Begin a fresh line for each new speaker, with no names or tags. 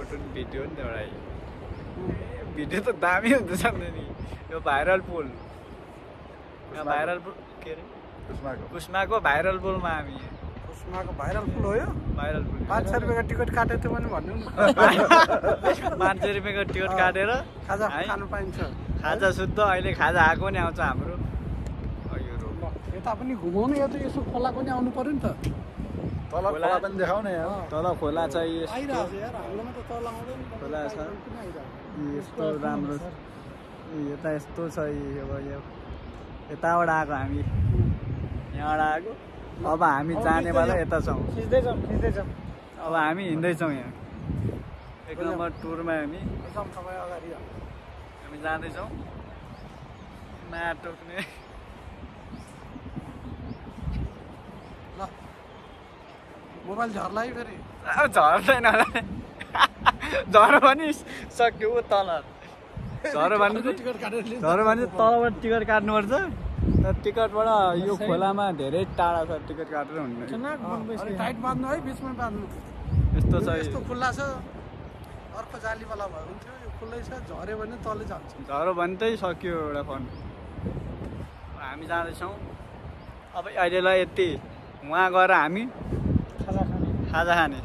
photo नि video नि एउटा भिडियो त दामी हुन्छ नि यो भाइरल पुल भाइरल पुल के अरे कुस्माको भाइरल पुलमा हामी
कुस्माको भाइरल पुल हो यो
भाइरल पुल
500 रुपैयाँको टिकट काटेको थियो भने भन्नु न
500 रुपैयाँको टिकट काटेर
खाजा खानु पाइन्छ
खाजा शुद्ध अहिले खाजा आएको नि आउँछ हाम्रो
यता पनि घुमाउनु यो त यसो खोला पनि आउनु पर्यो नि त
तल खोला पनि देखाउने
तल खोला छ
आइरहेको छ यार हाम्रोमा त तल आउँदैन
खोला छ यस्तो राम्रो छ यता यस्तो छ यो यताबाट आएको हामी यहाँबाट आएको अब हामी जानेवाला यता छौँ
खिच्दै जाउँ
अब हामी हिँड्दैछौँ यहाँ एक नम्बर टुरमा हामी
अगाडि
हामी जाँदैछौँ माया टोक्ने
मोबाइल झर्ला है फेरि
झर्दैन झर पनि सक्यो तल झर भने तलबाट टिकट काट्नुपर्छ टिकटबाट यो खोलामा धेरै टाढा छ टिकट काटेर हुँदैन
टाइट बाँध्नु है बिचमा बाँध्नु
यस्तो छ
यस्तो खुल्ला छ अर्को जालीवाला भयो हुन्थ्यो यो खुल्लै छ झऱ्यो भने तलै जान्छ
झऱ्यो भने चाहिँ सक्यो एउटा फोन हामी जाँदैछौँ अब अहिलेलाई यति उहाँ गएर हामी खाजा खाने